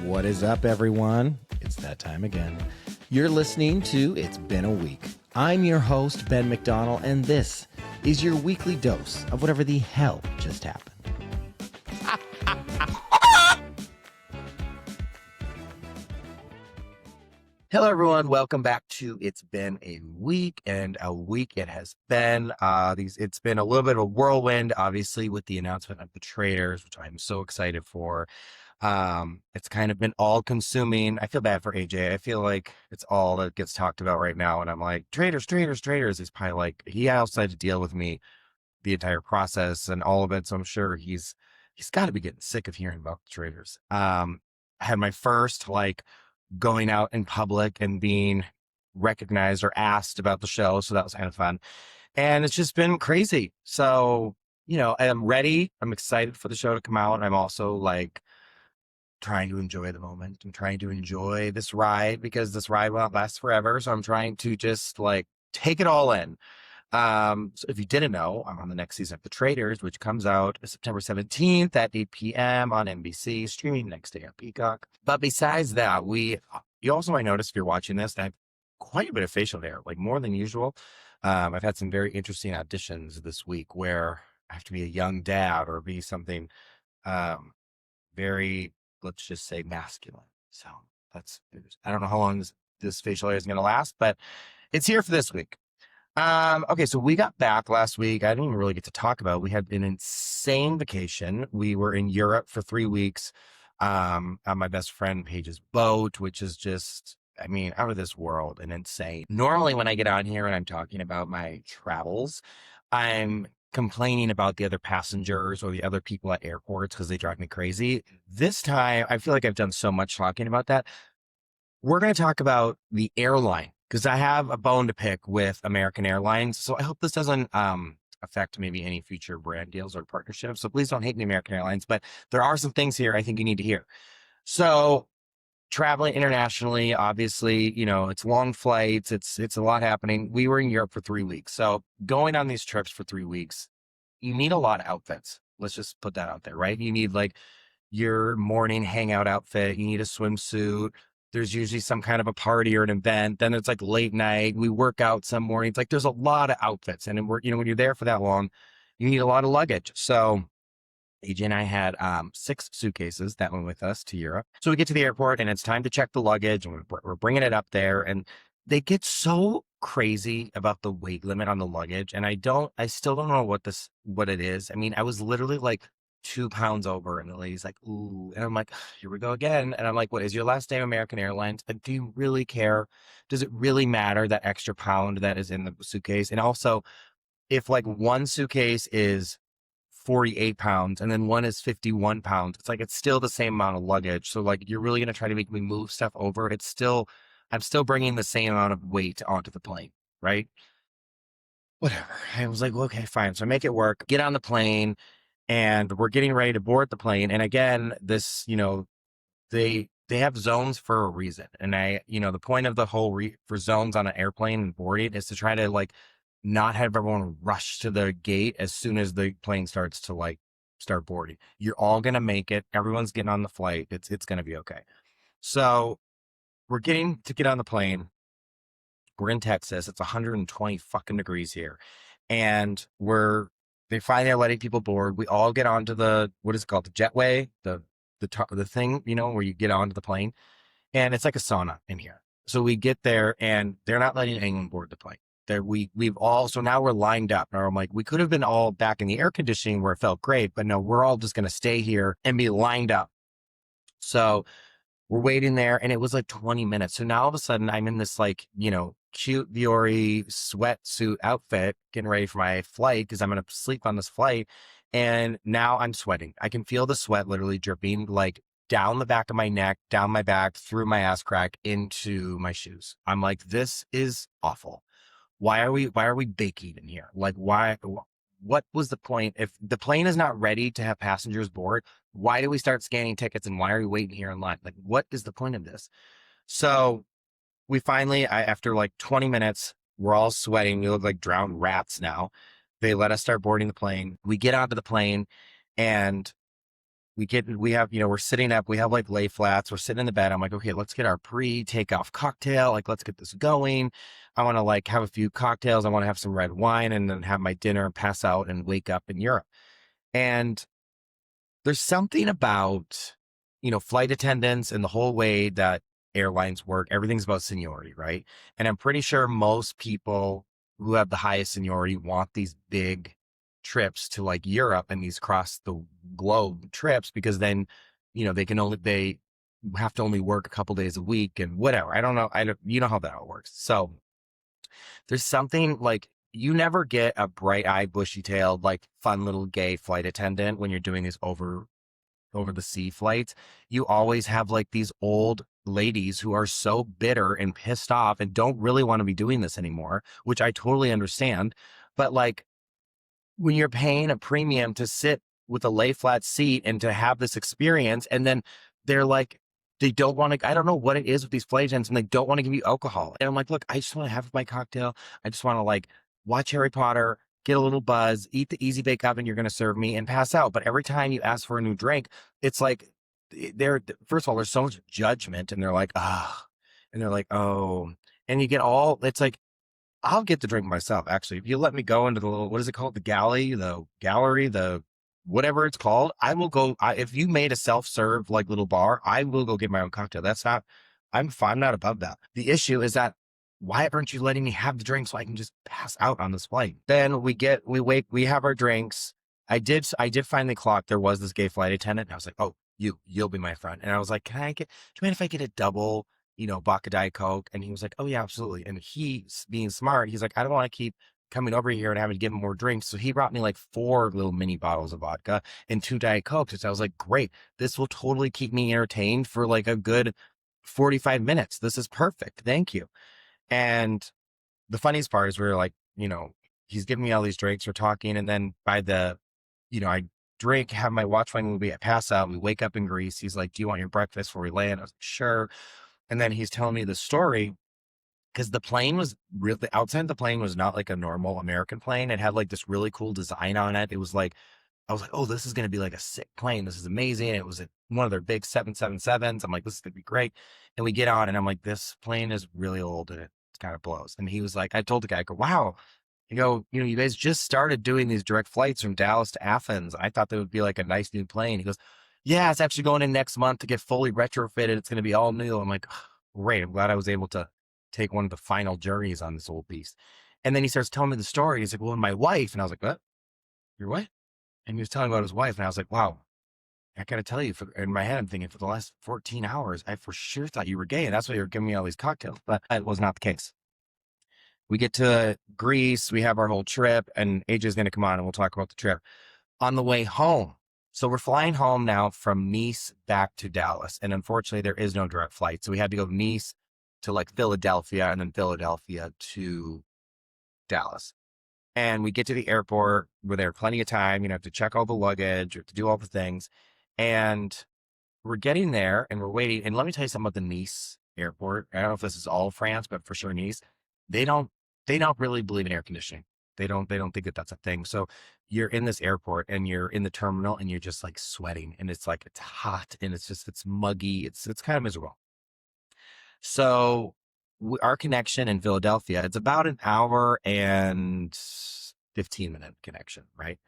What is up, everyone? It's that time again. You're listening to It's Been a Week. I'm your host, Ben McDonald, and this is your weekly dose of whatever the hell just happened. Hello, everyone. Welcome back to It's Been a Week, and a week it has been. It's been a little bit of a whirlwind, obviously, with the announcement of the Traitors, which I'm so excited for. It's kind of been all-consuming. I feel bad for AJ. I feel like it's all that gets talked about right now, and I'm like, Traitors. He's probably like, he also had to deal with me the entire process and all of it, so I'm sure he's got to be getting sick of hearing about the Traitors. I had my first, going out in public and being recognized or asked about the show. So that was kind of fun. And it's just been crazy. So, I'm ready. I'm excited for the show to come out. I'm also trying to enjoy the moment. I'm trying to enjoy this ride because this ride won't last forever. So I'm trying to just take it all in. So if you didn't know, I'm on the next season of The Traitors, which comes out September 17th at 8 p.m. on NBC, streaming next day on Peacock. But besides that, you also might notice if you're watching this, that I have quite a bit of facial hair, more than usual. I've had some very interesting auditions this week where I have to be a young dad or be something very, let's just say, masculine. So I don't know how long this facial hair is going to last, but it's here for this week. Okay, so we got back last week. I didn't even really get to talk about it. We had an insane vacation. We were in Europe for 3 weeks on my best friend Paige's boat, which is just, out of this world and insane. Normally when I get on here and I'm talking about my travels, I'm complaining about the other passengers or the other people at airports because they drive me crazy. This time, I feel like I've done so much talking about that. We're going to talk about the airline, because I have a bone to pick with American Airlines. So I hope this doesn't affect maybe any future brand deals or partnerships. So please don't hate me, American Airlines. But there are some things here I think you need to hear. So traveling internationally, obviously, it's long flights. It's a lot happening. We were in Europe for 3 weeks. So going on these trips for 3 weeks, you need a lot of outfits. Let's just put that out there, right? You need your morning hangout outfit. You need a swimsuit. There's usually some kind of a party or an event. Then it's late night. We work out some mornings. There's a lot of outfits. And when you're there for that long, you need a lot of luggage. So AJ and I had 6 suitcases that went with us to Europe. So we get to the airport and it's time to check the luggage. And we're bringing it up there. And they get so crazy about the weight limit on the luggage. And I still don't know what it is. I was literally 2 pounds over, and the lady's like, ooh, and I'm like, here we go again. And I'm like, what is your last name, American Airlines? And do you really care? Does it really matter that extra pound that is in the suitcase? And also, if one suitcase is 48 pounds and then one is 51 pounds, it's still the same amount of luggage. So you're really going to try to make me move stuff over. I'm still bringing the same amount of weight onto the plane, right? Whatever. I was like, well, okay, fine. So I make it work, get on the plane. And we're getting ready to board the plane. And again, this, they have zones for a reason. And the point of the whole for zones on an airplane and boarding is to try to not have everyone rush to the gate as soon as the plane starts to start boarding. You're all going to make it. Everyone's getting on the flight. It's going to be okay. So we're getting to get on the plane. We're in Texas. It's 120 fucking degrees here. And they finally are letting people board. We all get onto what is it called? The jetway, the thing, where you get onto the plane. And it's like a sauna in here. So we get there and they're not letting anyone board the plane. So now we're lined up. And I'm like, we could have been all back in the air conditioning where it felt great, but no, we're all just going to stay here and be lined up. So we're waiting there and it was 20 minutes. So now all of a sudden I'm in this cute Viore sweatsuit outfit, getting ready for my flight because I'm going to sleep on this flight. And now I'm sweating. I can feel the sweat literally dripping down the back of my neck, down my back, through my ass crack, into my shoes. I'm like, this is awful. Why are we baking in here? Why? What was the point? If the plane is not ready to have passengers board, why do we start scanning tickets and why are we waiting here in line? What is the point of this? So we finally, after 20 minutes, we're all sweating. We look like drowned rats now. They let us start boarding the plane. We get onto the plane and we have, we're sitting up, we have like lay flats, we're sitting in the bed. I'm like, okay, let's get our pre-takeoff cocktail. Like, let's get this going. I want to like have a few cocktails. I want to have some red wine and then have my dinner and pass out and wake up in Europe. And there's something about, flight attendants and the whole way that airlines work. Everything's about seniority, right? And I'm pretty sure most people who have the highest seniority want these big trips to like Europe and these cross the globe trips because then, they have to only work a couple days a week and whatever. I don't know. You know how that all works. So there's something like you never get a bright eyed, bushy tailed, like fun little gay flight attendant when you're doing these over the sea flights. You always have like these old ladies who are so bitter and pissed off and don't really want to be doing this anymore, which I totally understand. But like when you're paying a premium to sit with a lay flat seat and to have this experience, and then they're like, they don't want to, I don't know what it is with these flight attendants, and they don't want to give you alcohol. And I'm like, look, I just want to have my cocktail. I just want to like watch Harry Potter, get a little buzz, eat the easy bake oven you're going to serve me and pass out. But every time you ask for a new drink, it's like first of all, there's so much judgment and they're like, ah, and they're like, oh, and you get all, it's like, I'll get the drink myself. Actually, if you let me go into the little, what is it called? The gallery, the whatever it's called. I will go. If you made a self-serve like little bar, I will go get my own cocktail. That's not, I'm fine. I'm not above that. The issue is that why aren't you letting me have the drink so I can just pass out on this flight? Then we have our drinks. I did finally clock there was this gay flight attendant. And I was like, oh, you'll be my friend. And I was like, do you mind if I get a double, vodka Diet Coke? And he was like, oh yeah, absolutely. And he, being smart, he's like, I don't want to keep coming over here and having to give him more drinks. So he brought me like 4 little mini bottles of vodka and 2 Diet Cokes. So I was like, great, this will totally keep me entertained for like a good 45 minutes. This is perfect. Thank you. And the funniest part is we're like, he's giving me all these drinks, we're talking. And then I drink, have my watch my movie, I pass out, we wake up in Greece. He's like, do you want your breakfast before we land? I was like, sure. And then he's telling me the story because the plane was really outside the plane was not like a normal American plane. It had like this really cool design on it. It was like, I was like, oh, this is going to be like a sick plane. This is amazing. It was one of their big 777s. I'm like, this is going to be great. And we get on and I'm like, this plane is really old and it kind of blows. And he was like, I told the guy, I go, wow. You go, you guys just started doing these direct flights from Dallas to Athens. I thought that would be like a nice new plane. He goes, yeah, it's actually going in next month to get fully retrofitted. It's going to be all new. I'm like, great. I'm glad I was able to take one of the final journeys on this old beast. And then he starts telling me the story. He's like, well, and my wife. And I was like, what? Your wife? And he was telling me about his wife. And I was like, wow, I got to tell you, in my head, I'm thinking for the last 14 hours, I for sure thought you were gay. And that's why you were giving me all these cocktails. But that was not the case. We get to Greece. We have our whole trip. And AJ's going to come on and we'll talk about the trip. On the way home. So we're flying home now from Nice back to Dallas. And unfortunately, there is no direct flight. So we had to go Nice to like Philadelphia and then Philadelphia to Dallas. And we get to the airport where there are plenty of time, have to check all the luggage, you have to do all the things. And we're getting there and we're waiting. And let me tell you something about the Nice airport. I don't know if this is all of France, but for sure Nice, they don't really believe in air conditioning. They don't think that that's a thing. So you're in this airport and you're in the terminal and you're just like sweating and it's like, it's hot and it's muggy. It's kind of miserable. So our connection in Philadelphia, it's about an hour and 15-minute connection, right?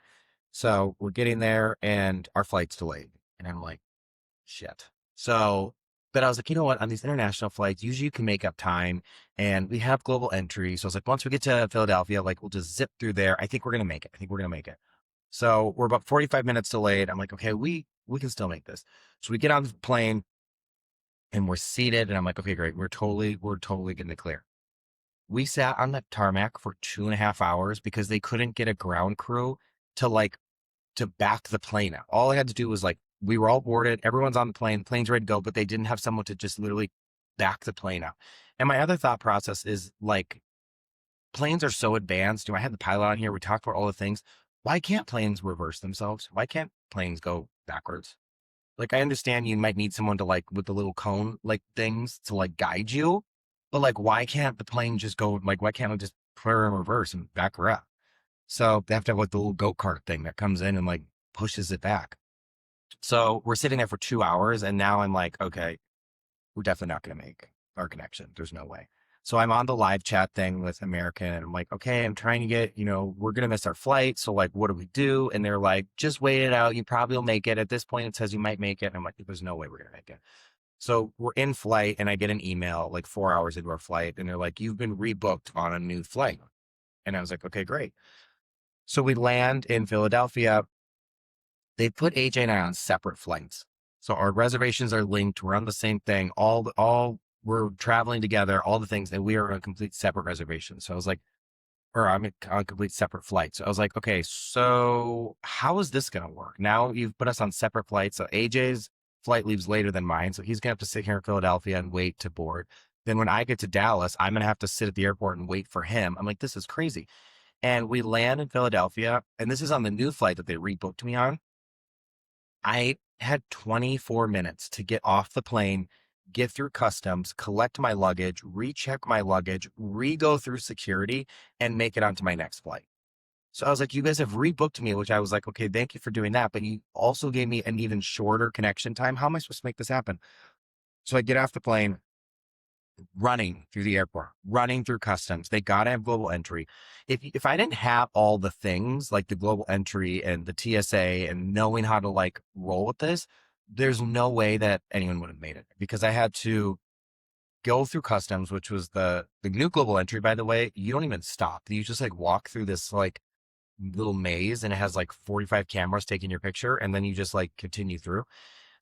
So we're getting there and our flight's delayed. And I'm like, shit. So, but I was like, you know what? On these international flights, usually you can make up time and we have global entry. So I was like, once we get to Philadelphia, like we'll just zip through there. I think we're going to make it. So we're about 45 minutes delayed. I'm like, okay, we can still make this. So we get on the plane and we're seated and I'm like, okay, great. We're totally getting the clear. We sat on the tarmac for 2.5 hours because they couldn't get a ground crew to back the plane out. All I had to do was like, we were all boarded, everyone's on the plane, plane's ready to go, but they didn't have someone to just literally back the plane out. And my other thought process is like, planes are so advanced. I had the pilot on here. We talked about all the things. Why can't planes reverse themselves? Why can't planes go backwards? Like, I understand you might need someone to like with the little cone, like things to like guide you, but like, why can't the plane just go, like, why can't it just put her in reverse and back her up? So they have to have like the little go-kart thing that comes in and like pushes it back. So we're sitting there for 2 hours, and now I'm like, okay, we're definitely not going to make our connection. There's no way. So I'm on the live chat thing with American, and I'm like, okay, I'm trying to get, we're going to miss our flight. So like, what do we do? And they're like, just wait it out. You probably will make it. At this point, it says you might make it. And I'm like, there's no way we're going to make it. So we're in flight, and I get an email like 4 hours into our flight, and they're like, you've been rebooked on a new flight. And I was like, okay, great. So we land in Philadelphia. They put AJ and I on separate flights. So our reservations are linked. We're on the same thing. All we're traveling together, all the things, and we are on complete separate reservations. So I was like, or I'm on complete separate flights. So I was like, okay, so how is this going to work? Now you've put us on separate flights. So AJ's flight leaves later than mine. So he's going to have to sit here in Philadelphia and wait to board. Then when I get to Dallas, I'm going to have to sit at the airport and wait for him. I'm like, this is crazy. And we land in Philadelphia, and this is on the new flight that they rebooked me on. I had 24 minutes to get off the plane, get through customs, collect my luggage, recheck my luggage, re-go through security, and make it onto my next flight. So I was like, you guys have rebooked me, which I was like, okay, thank you for doing that. But you also gave me an even shorter connection time. How am I supposed to make this happen? So I get off the plane, running through the airport, running through customs. They got to have global entry. If I didn't have all the things like the global entry and the TSA and knowing how to like roll with this, there's no way that anyone would have made it, because I had to go through customs, which was the new global entry, by the way. You don't even stop. You just like walk through this like little maze, and it has like 45 cameras taking your picture, and then you just like continue through.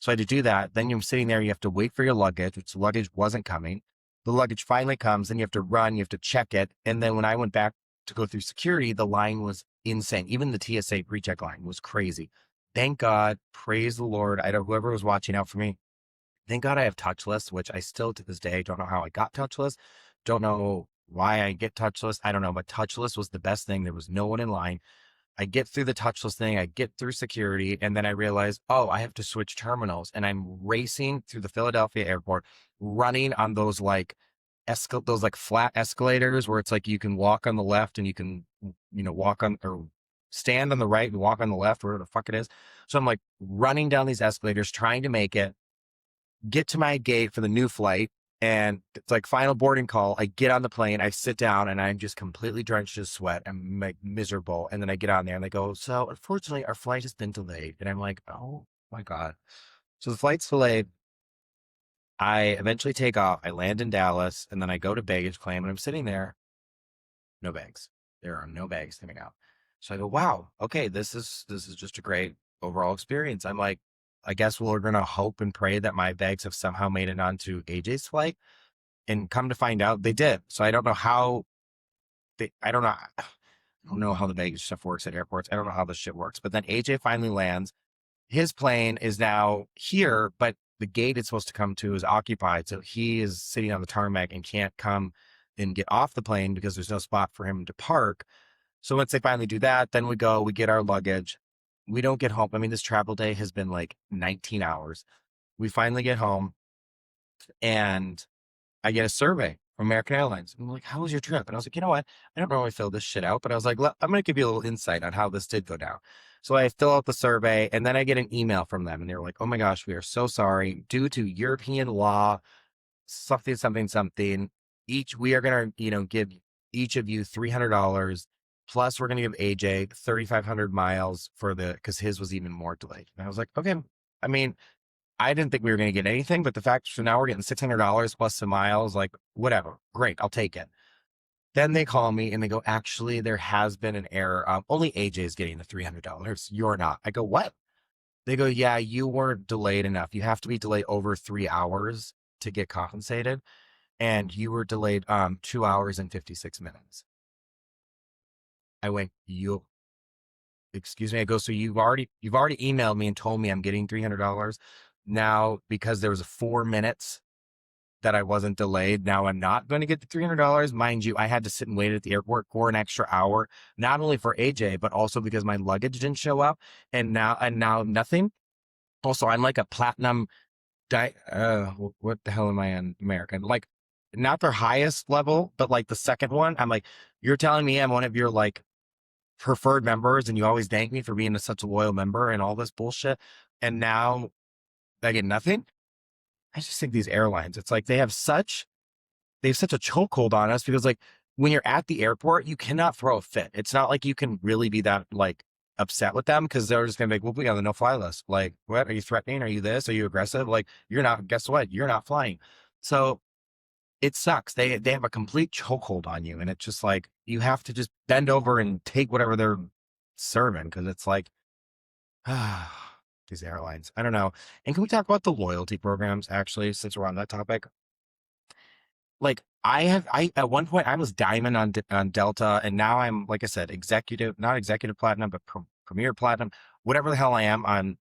So I had to do that. Then you're sitting there, you have to wait for your luggage, which the luggage wasn't coming. The luggage finally comes, then you have to run, you have to check it. And then when I went back to go through security, the line was insane. Even the TSA pre-check line was crazy. Thank God, praise the Lord. I don't, whoever was watching out for me, thank God I have touchless, which I still to this day don't know how I got touchless. Don't know why I get touchless. I don't know, but touchless was the best thing. There was no one in line. I get through the touchless thing, I get through security, and then I realize, oh, I have to switch terminals. And I'm racing through the Philadelphia airport, running on those like those like flat escalators where it's like you can walk on the left and you can, walk on or stand on the right and walk on the left, wherever the fuck it is. So I'm like running down these escalators, trying to make it, get to my gate for the new flight. And it's like final boarding call. I get on the plane, I sit down, and I'm just completely drenched in sweat. I'm like miserable. And then I get on there and they go, so unfortunately our flight has been delayed. And I'm like, oh my God. So the flight's delayed. I eventually take off. I land in Dallas, and then I go to baggage claim, and I'm sitting there, no bags. There are no bags coming out. So I go, wow, okay, this is just a great overall experience. I'm like, I guess we're going to hope and pray that my bags have somehow made it onto AJ's flight. And come to find out, they did. So I don't know how I don't know how the baggage stuff works at airports. I don't know how this shit works. But then AJ finally lands. His plane is now here, but the gate it's supposed to come to is occupied. So he is sitting on the tarmac and can't come and get off the plane because there's no spot for him to park. So once they finally do that, then we get our luggage. We don't get home. I mean, this travel day has been like 19 hours. We finally get home, and I get a survey from American Airlines. I'm like, how was your trip? And I was like, you know what? I don't normally fill this shit out, but I was like, I'm going to give you a little insight on how this did go down. So I fill out the survey, and then I get an email from them, and they're like, oh my gosh, we are so sorry. Due to European law, something, we are going to, give each of you $300. Plus we're going to give AJ 3,500 miles because his was even more delayed. And I was like, okay. I mean, I didn't think we were going to get anything, but the fact, so now we're getting $600 plus some miles, like whatever. Great. I'll take it. Then they call me and they go, actually, there has been an error. Only AJ is getting the $300. You're not. I go, what? They go, yeah, you weren't delayed enough. You have to be delayed over 3 hours to get compensated. And you were delayed 2 hours and 56 minutes. I went, excuse me. I go, so you've already emailed me and told me I'm getting $300. Now, because there was 4 minutes that I wasn't delayed, now I'm not going to get the $300. Mind you, I had to sit and wait at the airport for an extra hour, not only for AJ, but also because my luggage didn't show up, and now nothing. Also, I'm like a platinum what the hell am I on American? Like, not their highest level, but like the second one. I'm like, you're telling me I'm one of your like preferred members, and you always thank me for being such a loyal member and all this bullshit. and now I get nothing. I just think these airlines, it's like they have such a chokehold on us because like when you're at the airport, you cannot throw a fit. It's not like you can really be that like upset with them because they're just gonna be like, we'll be on the no fly list. Like, what are you threatening? Are you this? Are you aggressive? Like, you're not, guess what? You're not flying. So it sucks. They have a complete chokehold on you. And it's just like you have to just bend over and take whatever they're serving because it's like these airlines. I don't know. And can we talk about the loyalty programs actually, since we're on that topic? Like I at one point I was diamond on Delta, and now I'm like I said, executive, not executive platinum, but premier platinum, whatever the hell I am on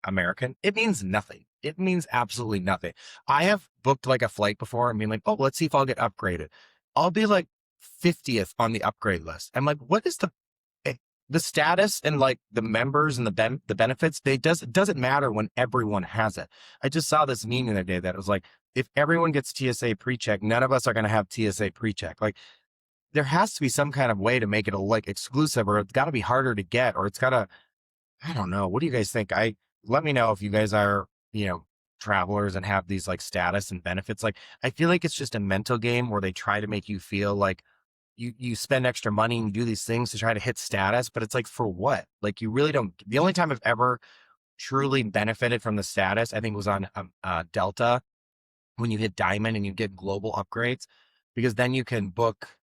American. It means nothing. It means absolutely nothing. I have booked like a flight before and being like, oh, let's see if I'll get upgraded. I'll be like 50th on the upgrade list. I'm like, what is eh, the status and like the members and the benefits? It doesn't matter when everyone has it. I just saw this meme the other day that was like, if everyone gets TSA pre-check, none of us are going to have TSA pre-check. Like there has to be some kind of way to make it a like exclusive, or it's got to be harder to get, or it's got to, I don't know. What do you guys think? Let me know if you guys are, travelers and have these like status and benefits. Like, I feel like it's just a mental game where they try to make you feel like you spend extra money and do these things to try to hit status, but it's like for what? Like, you really don't. The only time I've ever truly benefited from the status, I think was on Delta when you hit diamond and you get global upgrades, because then you can book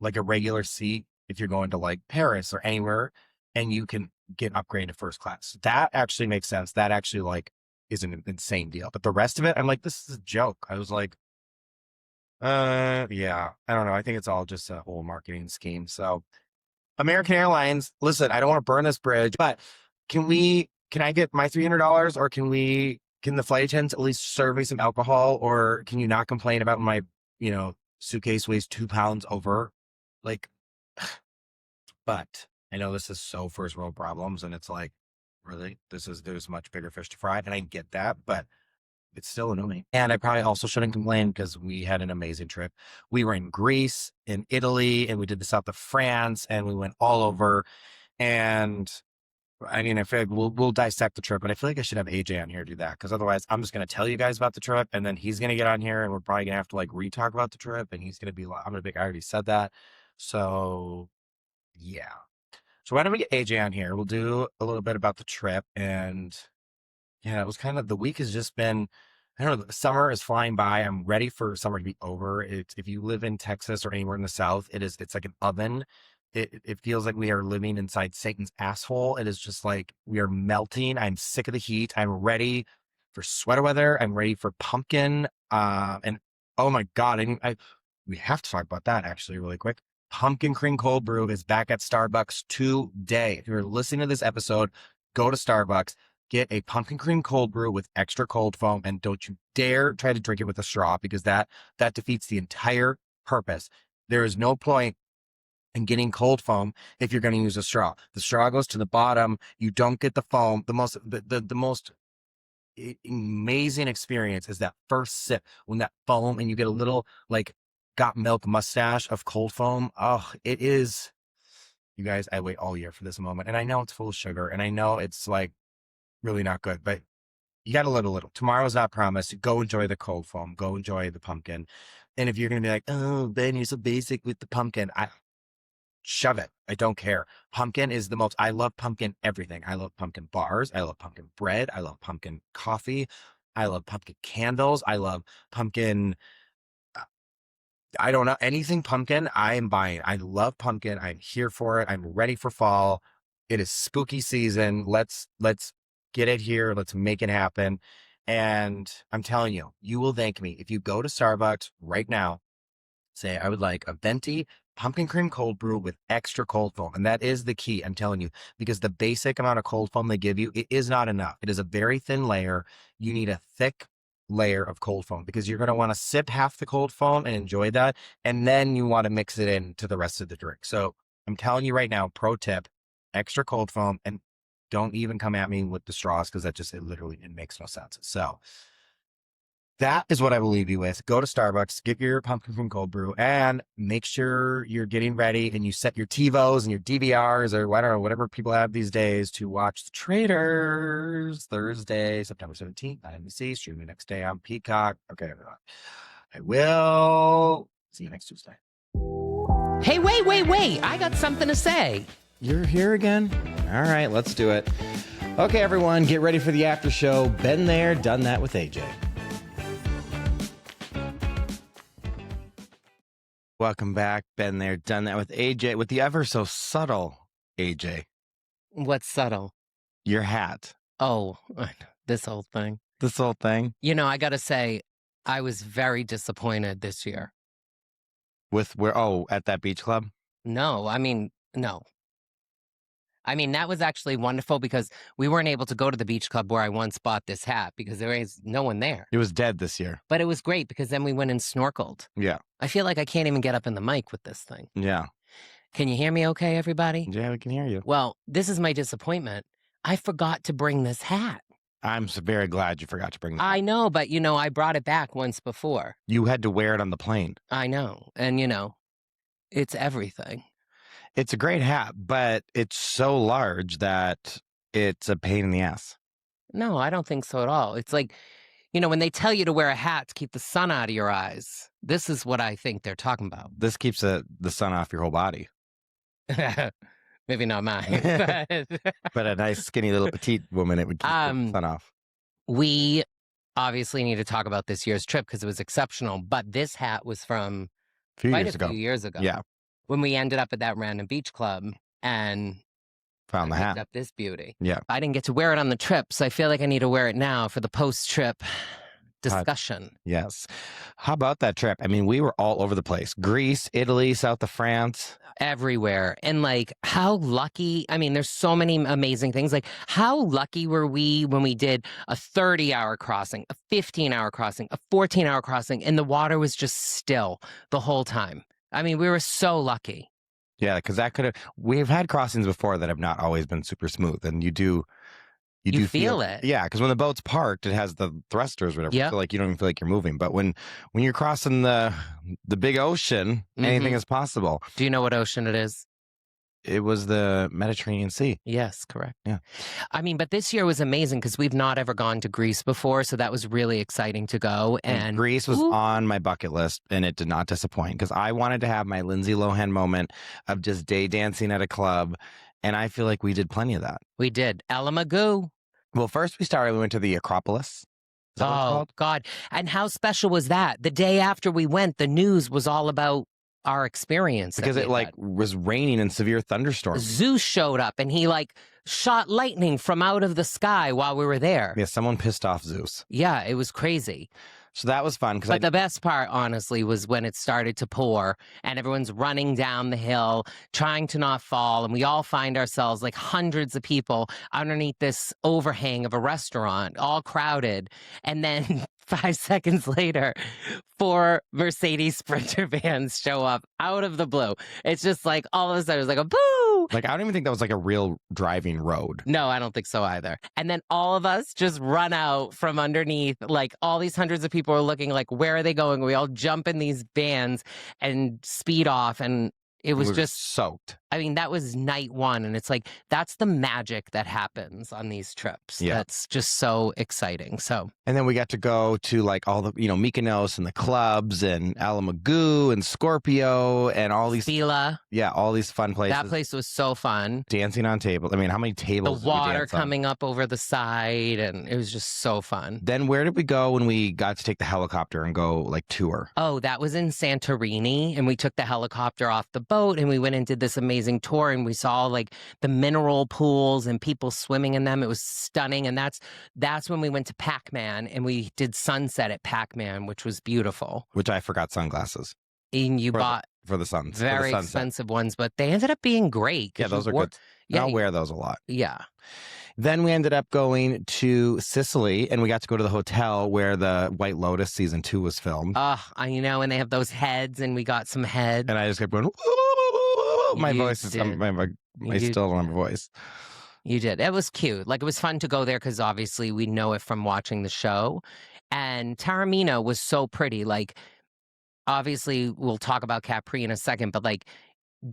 like a regular seat if you're going to like Paris or anywhere, and you can get upgraded to first class. That actually makes sense. That actually like is an insane deal. But the rest of it, I'm like, this is a joke. I was like, yeah, I don't know. I think it's all just a whole marketing scheme. So American Airlines, listen, I don't want to burn this bridge, but can I get my $300, or can the flight attendants at least serve me some alcohol, or can you not complain about my, suitcase weighs 2 pounds over? Like, but I know this is so first world problems, and it's like, really, there's much bigger fish to fry, and I get that, but it's still annoying. And I probably also shouldn't complain because we had an amazing trip. We were in Greece, in Italy, and we did the south of France, and we went all over. And I mean, I feel like we'll dissect the trip, but I feel like I should have AJ on here to do that, because otherwise I'm just gonna tell you guys about the trip, and then he's gonna get on here, and we're probably gonna have to like re-talk about the trip, and he's gonna be like, I'm gonna be, I already said that. So yeah. So why don't we get AJ on here? We'll do a little bit about the trip, and yeah, it was kind of, the week has just been, I don't know, summer is flying by. I'm ready for summer to be over. It's, if you live in Texas or anywhere in the South, it's like an oven. It feels like we are living inside Satan's asshole. It is just like we are melting. I'm sick of the heat. I'm ready for sweater weather. I'm ready for pumpkin. And oh my God, we have to talk about that actually really quick. Pumpkin cream cold brew is back at Starbucks today. If you're listening to this episode, go to Starbucks, get a pumpkin cream cold brew with extra cold foam, and don't you dare try to drink it with a straw, because that defeats the entire purpose. There is no point in getting cold foam if you're going to use a straw. The straw goes to the bottom. You don't get the foam. The most amazing experience is that first sip when that foam, and you get a little like got milk mustache of cold foam. Oh, it is. You guys, I wait all year for this moment, and I know it's full of sugar, and I know it's like really not good, but you got to live a little. Tomorrow's not promised. Go enjoy the cold foam. Go enjoy the pumpkin. And if you're going to be like, oh, Ben, you're so basic with the pumpkin, shove it. I don't care. Pumpkin is the most, I love pumpkin everything. I love pumpkin bars. I love pumpkin bread. I love pumpkin coffee. I love pumpkin candles. I love pumpkin. I don't know, anything pumpkin, I am buying. I love pumpkin. I'm here for it. I'm ready for fall. It is spooky season. Let's get it here. Let's make it happen. And I'm telling you, you will thank me if you go to Starbucks right now. Say, I would like a venti pumpkin cream cold brew with extra cold foam. And that is the key, I'm telling you, because the basic amount of cold foam they give you, it is not enough. It is a very thin layer. You need a thick layer of cold foam, because you're going to want to sip half the cold foam and enjoy that. And then you want to mix it into the rest of the drink. So I'm telling you right now, pro tip, extra cold foam, and don't even come at me with the straws, because it literally, it makes no sense. So That is what I will leave you with. Go to Starbucks, get your pumpkin from cold brew, and make sure you're getting ready and you set your TiVos and your DVRs or I don't know, whatever people have these days to watch the Traitors Thursday, September 17th on NBC, streaming the next day on Peacock. Okay, everyone. I will see you next Tuesday. Hey, wait. I got something to say. You're here again? All right, let's do it. Okay, everyone, get ready for the after show. Been there, done that with AJ. Welcome back. Been there, done that with AJ, with the ever so subtle AJ. What's subtle? Your hat. Oh, this whole thing. This whole thing. You know, I got to say, I was very disappointed this year. With where? Oh, at that beach club? No. That was actually wonderful because we weren't able to go to the beach club where I once bought this hat because there was no one there. It was dead this year. But it was great because then we went and snorkeled. Yeah. I feel like I can't even get up in the mic with this thing. Yeah. Can you hear me okay, everybody? Yeah, we can hear you. Well, this is my disappointment. I forgot to bring this hat. I'm very glad you forgot to bring that. I know, but, I brought it back once before. You had to wear it on the plane. I know. And, it's everything. It's a great hat, but it's so large that it's a pain in the ass. No, I don't think so at all. It's like, when they tell you to wear a hat to keep the sun out of your eyes, this is what I think they're talking about. This keeps the sun off your whole body. Maybe not mine. But a nice, skinny little petite woman, it would keep the sun off. We obviously need to talk about this year's trip because it was exceptional. But this hat was from a few few years ago. Yeah. When we ended up at that random beach club and found the hat. Up this beauty. Yeah. I didn't get to wear it on the trip, so I feel like I need to wear it now for the post-trip discussion. Yes. How about that trip? I mean, we were all over the place. Greece, Italy, south of France. Everywhere. And how lucky, there's so many amazing things. How lucky were we when we did a 30-hour crossing, a 15-hour crossing, a 14-hour crossing, and the water was just still the whole time. We were so lucky. Yeah, because we've had crossings before that have not always been super smooth. And you do feel it. Yeah, because when the boat's parked, it has the thrusters, whatever. Yep. So you don't even feel like you're moving. But when you're crossing the big ocean, anything is possible. Do you know what ocean it is? It was the Mediterranean Sea. Yes, correct. Yeah. But this year was amazing because we've not ever gone to Greece before, so that was really exciting to go. And Greece was on my bucket list, and it did not disappoint because I wanted to have my Lindsay Lohan moment of just day dancing at a club, and I feel like we did plenty of that. We did. Elamagoo. Well, first we went to the Acropolis. Is that what it's called? God. And how special was that? The day after we went, the news was all about our experience. Because it was raining and severe thunderstorms. Zeus showed up and he shot lightning from out of the sky while we were there. Yeah, someone pissed off Zeus. Yeah, it was crazy. So that was fun. But the best part, honestly, was when it started to pour and everyone's running down the hill, trying to not fall. And we all find ourselves hundreds of people underneath this overhang of a restaurant, all crowded. And then 5 seconds later, 4 Mercedes Sprinter vans show up out of the blue. It's just all of a sudden, it's a boo! I don't even think that was a real driving road. No, I don't think so either. And then all of us just run out from underneath. All these hundreds of people are looking where are they going? We all jump in these vans and speed off. And it was just soaked. That was night one. And it's that's the magic that happens on these trips. Yeah. That's just so exciting. So. And then we got to go to all the, Mykonos and the clubs and Alamagoo and Scorpio and all these. Fila. Yeah, all these fun places. That place was so fun. Dancing on tables. How many tables The water coming up over the side. And it was just so fun. Then where did we go when we got to take the helicopter and go tour? Oh, that was in Santorini. And we took the helicopter off the boat and we went and did this amazing tour and we saw the mineral pools and people swimming in them. It was stunning. And that's when we went to Pac-Man and we did sunset at Pac-Man, which was beautiful. Which I forgot sunglasses. And you bought for the sun. Very expensive ones, but they ended up being great. Yeah, those are good. Yeah, I'll wear those a lot. Yeah. Then we ended up going to Sicily and we got to go to the hotel where the White Lotus season 2 was filmed. And they have those heads and we got some heads. And I just kept going, my voice is, I still don't have a voice. You did. It was cute. It was fun to go there because obviously we know it from watching the show. And Taormina was so pretty. Like, obviously, we'll talk about Capri in a second, but like,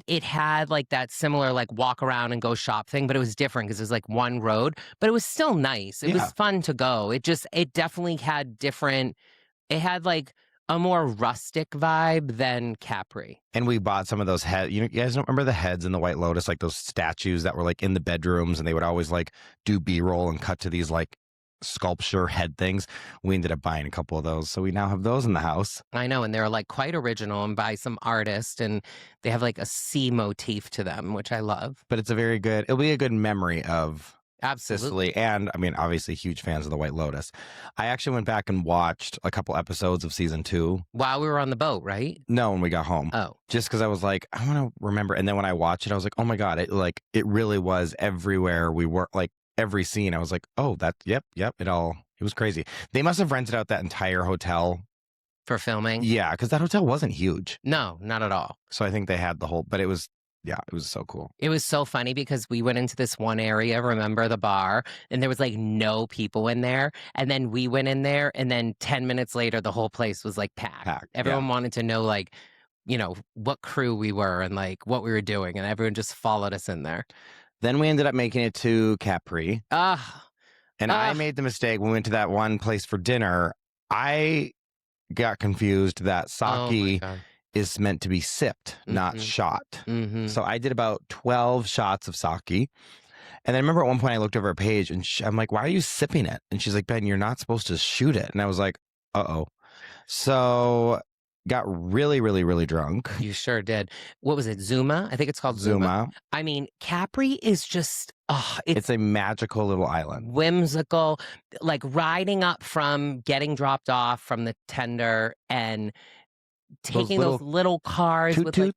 it had like that similar like walk around and go shop thing, but it was different because it was like one road, but it was still nice. It Yeah. was fun to go. It definitely had different, it had like a more rustic vibe than Capri. And we bought some of those heads. You guys don't remember the heads in the White Lotus, like those statues that were like in the bedrooms, and they would always like do B-roll and cut to these like sculpture head things. We ended up buying a couple of those, so we now have those in the house. I know, and they're like quite original and by some artist, and they have like a sea motif to them, which I love. But it'll be a good memory of Absolutely. Sicily. And I mean, obviously huge fans of the White Lotus. I actually went back and watched a couple episodes of season 2. While we were on the boat, right? No, when we got home. Oh. Just because I was like, I want to remember. And then when I watched it, I was like, oh my God, it really was everywhere we were, like every scene. I was like, oh, yep. It was crazy. They must have rented out that entire hotel. For filming? Yeah, because that hotel wasn't huge. No, not at all. So I think they had the whole, but it was so cool. It was so funny because we went into this one area, remember the bar, and there was like no people in there. And then we went in there, and then 10 minutes later, the whole place was like packed. Everyone wanted to know, like, you know, what crew we were and like what we were doing. And everyone just followed us in there. Then we ended up making it to Capri. And I made the mistake when we went to that one place for dinner. I got confused that sake is meant to be sipped, not shot. So I did about 12 shots of sake. And then I remember at one point I looked over a page and I'm like, why are you sipping it? And she's like, Ben, you're not supposed to shoot it. And I was like, uh-oh. So got really, really, really drunk. You sure did. What was it? Zuma? I think it's called Zuma. I mean, Capri is just, it's a magical little island. Whimsical. Like riding up from getting dropped off from the tender and taking those little cars with like,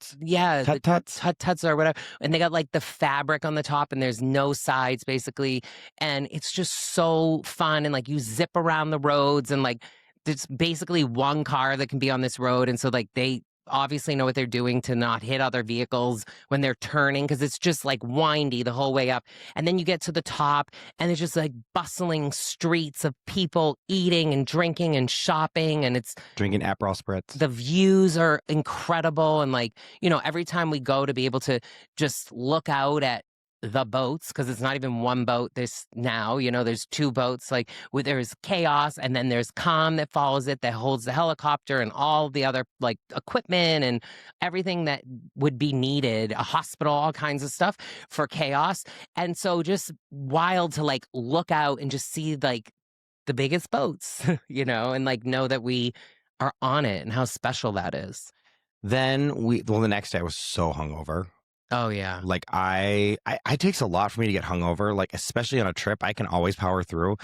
tut-tuts or whatever, and they got like the fabric on the top and there's no sides basically, and it's just so fun, and like you zip around the roads, and like there's basically one car that can be on this road, and so like they obviously know what they're doing to not hit other vehicles when they're turning, because it's just like windy the whole way up. And then you get to the top and it's just like bustling streets of people eating and drinking and shopping, and it's drinking Aperol spritz. The views are incredible, and like, you know, every time we go to be able to just look out at the boats, because it's not even one boat this now, you know, there's 2 boats, like there's Chaos and then there's Calm that follows it, that holds the helicopter and all the other like equipment and everything that would be needed, a hospital, all kinds of stuff for Chaos. And so just wild to like look out and just see like the biggest boats, you know, and like know that we are on it and how special that is. Then the next day I was so hungover. Oh yeah. Like it takes a lot for me to get hungover, like especially on a trip. I can always power through.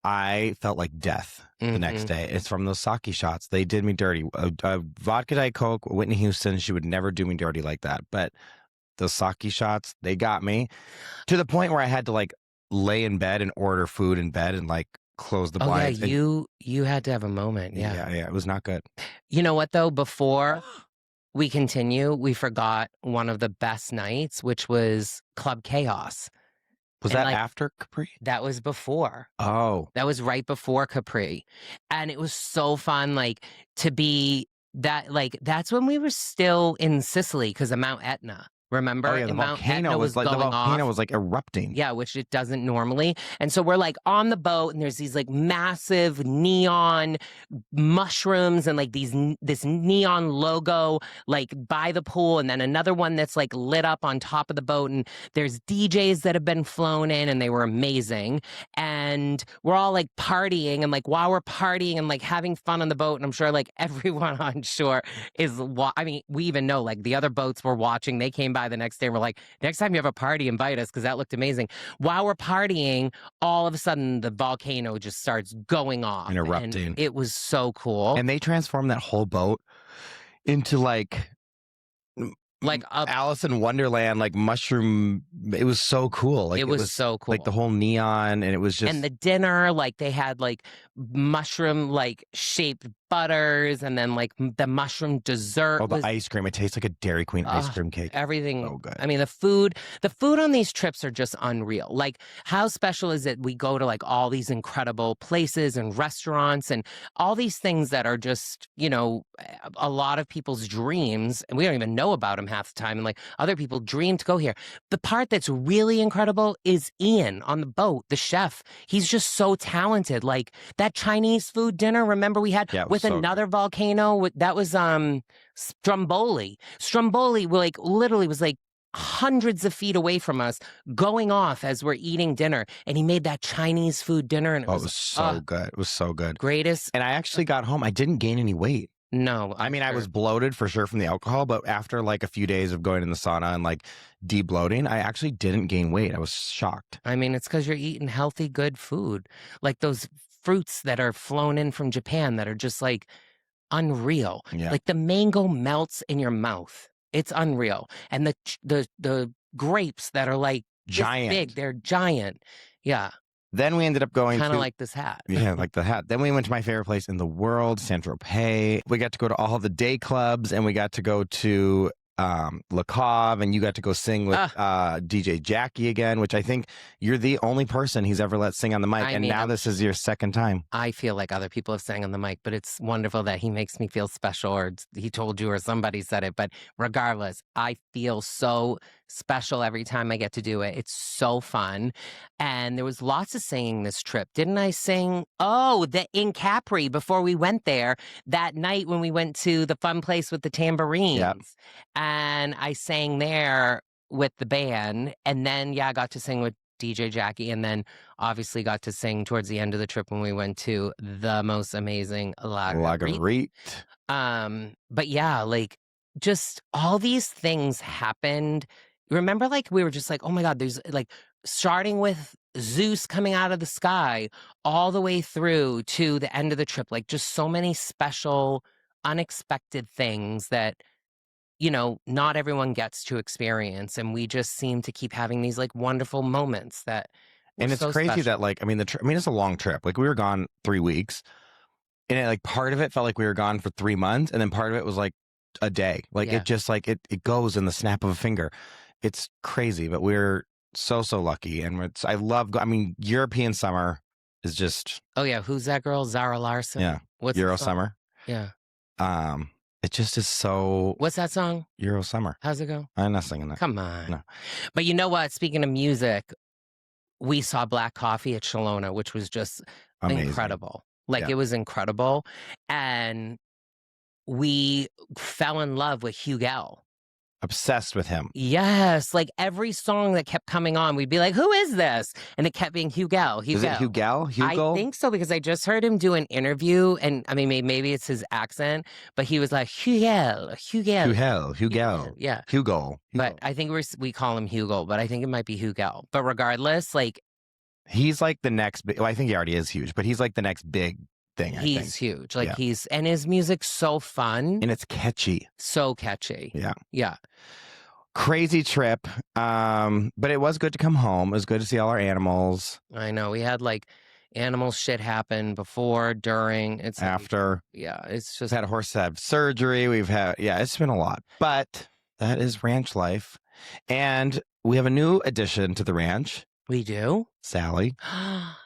I felt like death the next day. It's from those sake shots. They did me dirty. Vodka Diet Coke, Whitney Houston, she would never do me dirty like that. But those sake shots, they got me to the point where I had to like lay in bed and order food in bed and like close the blinds. Oh yeah, you had to have a moment. Yeah, it was not good. You know what though? Before we continue, we forgot one of the best nights, which was Club Chaos. Was that after Capri? That was before. Oh. That was right before Capri. And it was so fun, like, to be that, like, that's when we were still in Sicily because of Mount Etna. Remember? Oh, yeah, the volcano was like erupting. Yeah, which it doesn't normally. And so we're like on the boat and there's these like massive neon mushrooms and like this neon logo like by the pool, and then another one that's like lit up on top of the boat, and there's DJs that have been flown in and they were amazing. And we're all like partying, and like while we're partying and like having fun on the boat, and I'm sure like everyone on shore is I mean, we even know like the other boats were watching. They came by the next day and we're like, next time you have a party, invite us, because that looked amazing. While we're partying, all of a sudden the volcano just starts going off and erupting. And it was so cool. And they transformed that whole boat into like Alice in Wonderland, like mushroom. It was so cool. Like it was so cool. Like the whole neon, and it was just. And the dinner, like they had like mushroom like shaped butters, and then like the mushroom dessert. Oh, the was ice cream. It tastes like a Dairy Queen ice cream cake. Everything. So good. I mean, the food on these trips are just unreal. Like, how special is it? We go to like all these incredible places and restaurants and all these things that are just, a lot of people's dreams, and we don't even know about them half the time. And like other people dream to go here. The part that's really incredible is Ian on the boat, the chef. He's just so talented. Like that Chinese food dinner, remember we had with another volcano? That was Stromboli. Stromboli literally was like hundreds of feet away from us, going off as we're eating dinner. And he made that Chinese food dinner, and it was so good. It was so good. Greatest. And I actually got home. I didn't gain any weight. No. I mean, I was bloated for sure from the alcohol, but after like a few days of going in the sauna and like de-bloating, I actually didn't gain weight. I was shocked. I mean, it's because you're eating healthy, good food. Like those fruits that are flown in from Japan that are just like unreal. Yeah. Like the mango melts in your mouth. It's unreal. And the grapes that are like giant. Big, they're giant. Yeah. Then we ended up going kind of like this hat. Yeah, like the hat. Then we went to my favorite place in the world, Saint-Tropez. We got to go to all the day clubs, and we got to go to Le Cave, and you got to go sing with DJ Jackie again, which I think you're the only person he's ever let sing on the mic. Now this is your second time. I feel like other people have sang on the mic, but it's wonderful that he makes me feel special, or he told you or somebody said it. But regardless, I feel so special every time I get to do it. It's so fun. And there was lots of singing this trip. Didn't I sing? In Capri before we went there that night when we went to the fun place with the tambourines. Yep. And I sang there with the band. And then, I got to sing with DJ Jackie. And then obviously got to sing towards the end of the trip when we went to the most amazing Lagarite. But yeah, like just all these things happened. Remember, like we were just like, oh my God, there's like starting with Zeus coming out of the sky all the way through to the end of the trip, like just so many special, unexpected things that, not everyone gets to experience. And we just seem to keep having these like wonderful moments that. And it's so crazy special. that like, it's a long trip. Like we were gone 3 weeks, and it, like part of it felt like we were gone for 3 months. And then part of it was like a day. Like it just like, it goes in the snap of a finger. It's crazy, but we're so lucky. And I love, European summer is just. Oh yeah. Who's that girl? Zara Larson. Yeah. What's Euro summer. Yeah. It just is so. What's that song? Euro summer. How's it go? I'm not singing that. Come on. No. But you know what? Speaking of music, we saw Black Coffee at Shalona, which was just amazing. Incredible. Like it was incredible. And we fell in love with Hugel. Obsessed with him. Yes. Like every song that kept coming on, we'd be like, who is this? And it kept being Hugel. Is it Hugel? I think so, because I just heard him do an interview, and maybe it's his accent, but he was like, Hugel. Yeah. Hugo. But I think we call him Hugo, but I think it might be Hugel. But regardless, like. He's like the next big, I think he already is huge, but he's like the next big thing. He's huge. Like and his music's so fun. And it's catchy. So catchy. Yeah. Yeah. Crazy trip. But it was good to come home. It was good to see all our animals. I know. We had like animal shit happen before, during, it's after. It's just we've had a horse have surgery. We've had, it's been a lot. But that is ranch life. And we have a new addition to the ranch. We do? Sally.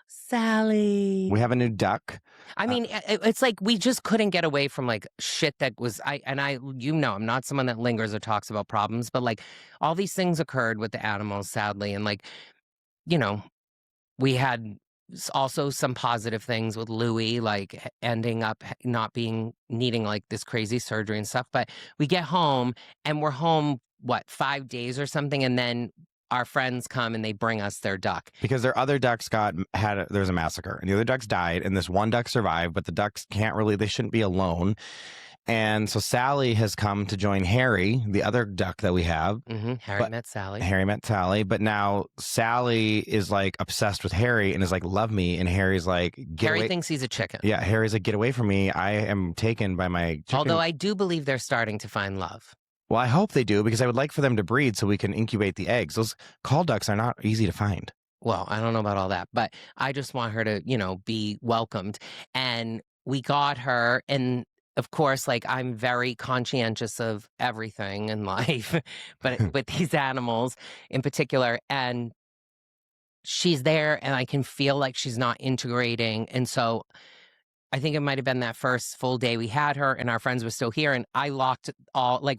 Sally. We have a new duck. It's like we just couldn't get away from like shit that was I'm not someone that lingers or talks about problems, but like all these things occurred with the animals, sadly. And like, we had also some positive things with Louie, like ending up needing like this crazy surgery and stuff. But we get home and we're home, 5 days or something. And then our friends come and they bring us their duck. Because their other ducks there was a massacre, and the other ducks died, and this one duck survived, but the ducks they shouldn't be alone. And so Sally has come to join Harry, the other duck that we have. Mm-hmm. Harry met Sally. But now Sally is like obsessed with Harry and is like, love me. And Harry's like, Harry thinks he's a chicken. Yeah, Harry's like, get away from me. I am taken by my chicken. Although I do believe they're starting to find love. Well, I hope they do, because I would like for them to breed so we can incubate the eggs. Those call ducks are not easy to find. Well, I don't know about all that, but I just want her to, be welcomed. And we got her, and of course, like I'm very conscientious of everything in life, but with these animals in particular, and she's there and I can feel like she's not integrating. And so I think it might have been that first full day we had her and our friends were still here. And I locked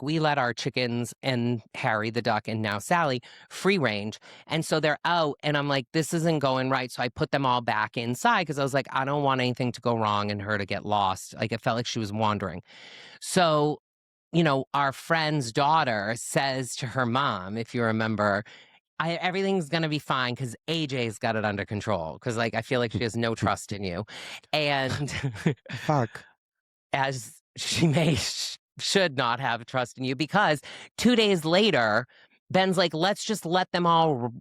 we let our chickens and Harry the duck and now Sally free range. And so they're out and I'm like, this isn't going right. So I put them all back inside because I was like, I don't want anything to go wrong and her to get lost. Like it felt like she was wandering. So, our friend's daughter says to her mom, if you remember, everything's going to be fine because AJ's got it under control. Because, I feel like she has no trust in you. And Fuck. as she should not have trust in you because 2 days later, Ben's like, let's just let them all,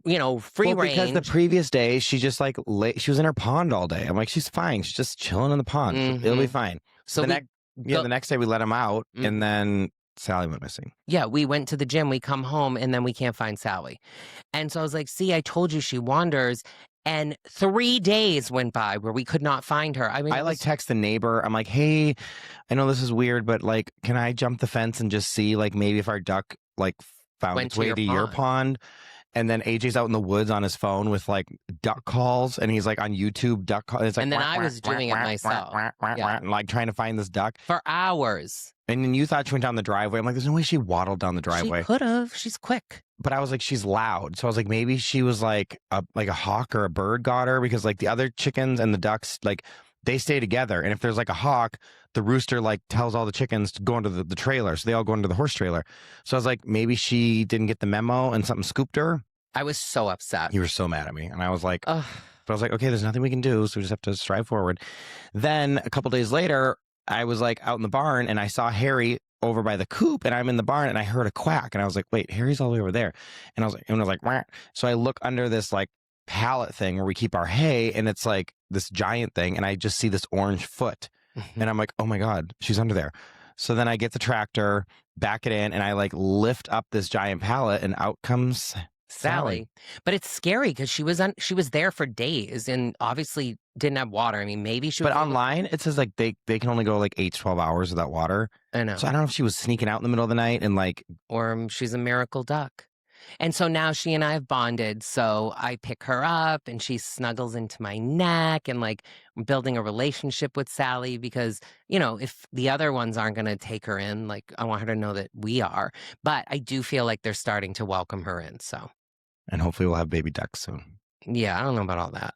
free range. Because the previous day, she just she was in her pond all day. I'm like, she's fine. She's just chilling in the pond. It'll be fine. So the next day we let him out and then Sally went missing. Yeah, we went to the gym, we come home, and then we can't find Sally. And so I was like, see, I told you she wanders. And 3 days went by where we could not find her. I mean, I text the neighbor. I'm like, hey, I know this is weird, but can I jump the fence and just see maybe if our duck found its way to your pond? And then AJ's out in the woods on his phone with duck calls, and he's on YouTube duck calls. It's and then I was doing it myself, and trying to find this duck for hours. And then you thought she went down the driveway. I'm like, there's no way she waddled down the driveway. She could have. She's quick. But I was like, she's loud. So I was like, maybe she was a hawk or a bird got her because the other chickens and the ducks, they stay together. And if there's a hawk, the rooster tells all the chickens to go into the trailer. So they all go into the horse trailer. So I was like, maybe she didn't get the memo and something scooped her. I was so upset. You were so mad at me. And I was like, ugh. But I was like, okay, there's nothing we can do. So we just have to strive forward. Then a couple days later, I was out in the barn and I saw Harry over by the coop and I'm in the barn and I heard a quack and I was like, wait, Harry's all the way over there. And I was like, wah. So I look under this pallet thing where we keep our hay and it's this giant thing and I just see this orange foot and I'm like, oh my God, she's under there. So then I get the tractor, back it in and I lift up this giant pallet and out comes Sally. But it's scary because she was there for days and obviously didn't have water. I mean, maybe she was. But online, it says they can only go 8 to 12 hours without water. I know. So I don't know if she was sneaking out in the middle of the night and or she's a miracle duck. And so now she and I have bonded. So I pick her up and she snuggles into my neck and I'm building a relationship with Sally because, if the other ones aren't going to take her in, I want her to know that we are. But I do feel like they're starting to welcome her in. So. And hopefully we'll have baby ducks soon. Yeah, I don't know about all that.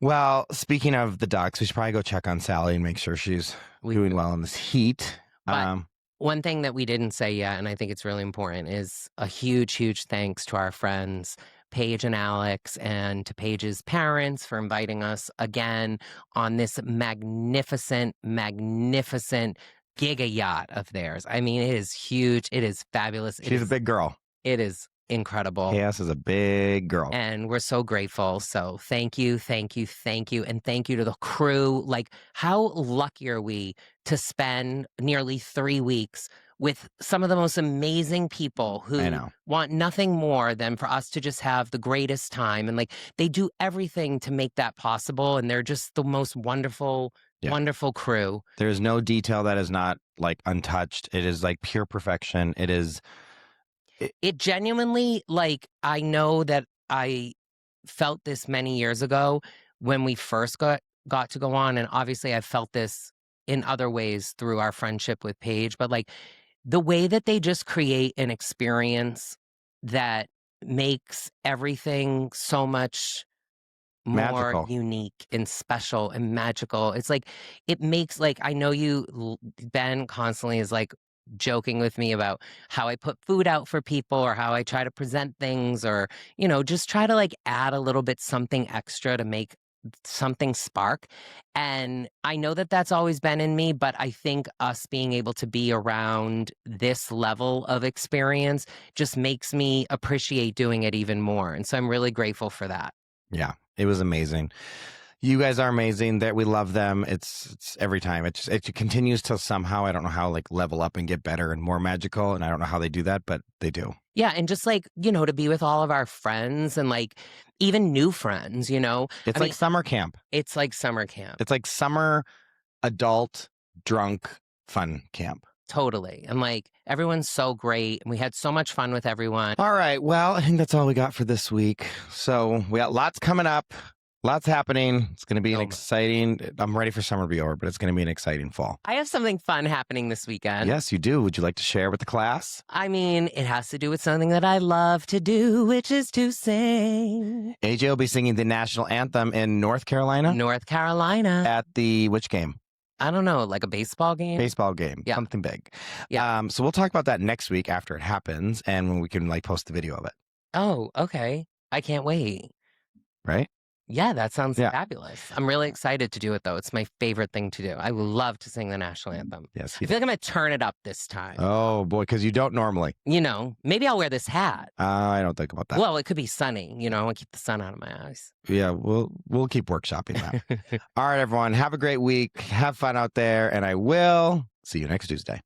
Well, speaking of the ducks, we should probably go check on Sally and make sure she's doing well in this heat. But one thing that we didn't say yet, and I think it's really important, is a huge, huge thanks to our friends, Paige and Alex, and to Paige's parents for inviting us again on this magnificent, magnificent giga yacht of theirs. I mean, it is huge. It is fabulous. She's a big girl. It is incredible. KS is a big girl. And we're so grateful. So thank you, thank you, thank you. And thank you to the crew. How lucky are we to spend nearly 3 weeks with some of the most amazing people who want nothing more than for us to just have the greatest time. And they do everything to make that possible. And they're just the most wonderful, wonderful crew. There's no detail that is not untouched. It is pure perfection. It is. It genuinely, I know that I felt this many years ago when we first got to go on. And obviously I felt this in other ways through our friendship with Paige. But the way that they just create an experience that makes everything so much more magical, unique and special and magical. It's it makes I know Ben constantly is joking with me about how I put food out for people or how I try to present things or, just try to add a little bit something extra to make something spark. And I know that that's always been in me, but I think us being able to be around this level of experience just makes me appreciate doing it even more. And so I'm really grateful for that. Yeah, it was amazing. You guys are amazing. That we love them. It's every time. It continues to somehow, I don't know how, like level up and get better and more magical. And I don't know how they do that, but they do. Yeah, and just like, to be with all of our friends and like even new friends, It's like summer camp. It's like summer camp. It's like summer adult drunk fun camp. Totally. And like everyone's so great and we had so much fun with everyone. All right. Well, I think that's all we got for this week. So we got lots coming up. Lots happening. It's going to be an exciting, I'm ready for summer to be over, but it's going to be an exciting fall. I have something fun happening this weekend. Yes, you do. Would you like to share with the class? I mean, it has to do with something that I love to do, which is to sing. AJ will be singing the national anthem in North Carolina. North Carolina. At which game? I don't know, like a baseball game? Baseball game. Yeah. Something big. Yeah. So we'll talk about that next week after it happens and when we can like post the video of it. Oh, okay. I can't wait. Right? Yeah, that sounds fabulous. I'm really excited to do it, though. It's my favorite thing to do. I love to sing the national anthem. Yes. I feel like I'm going to turn it up this time. Oh, boy, because you don't normally. Maybe I'll wear this hat. I don't think about that. Well, it could be sunny. I want to keep the sun out of my eyes. Yeah, we'll keep workshopping that. All right, everyone. Have a great week. Have fun out there. And I will see you next Tuesday.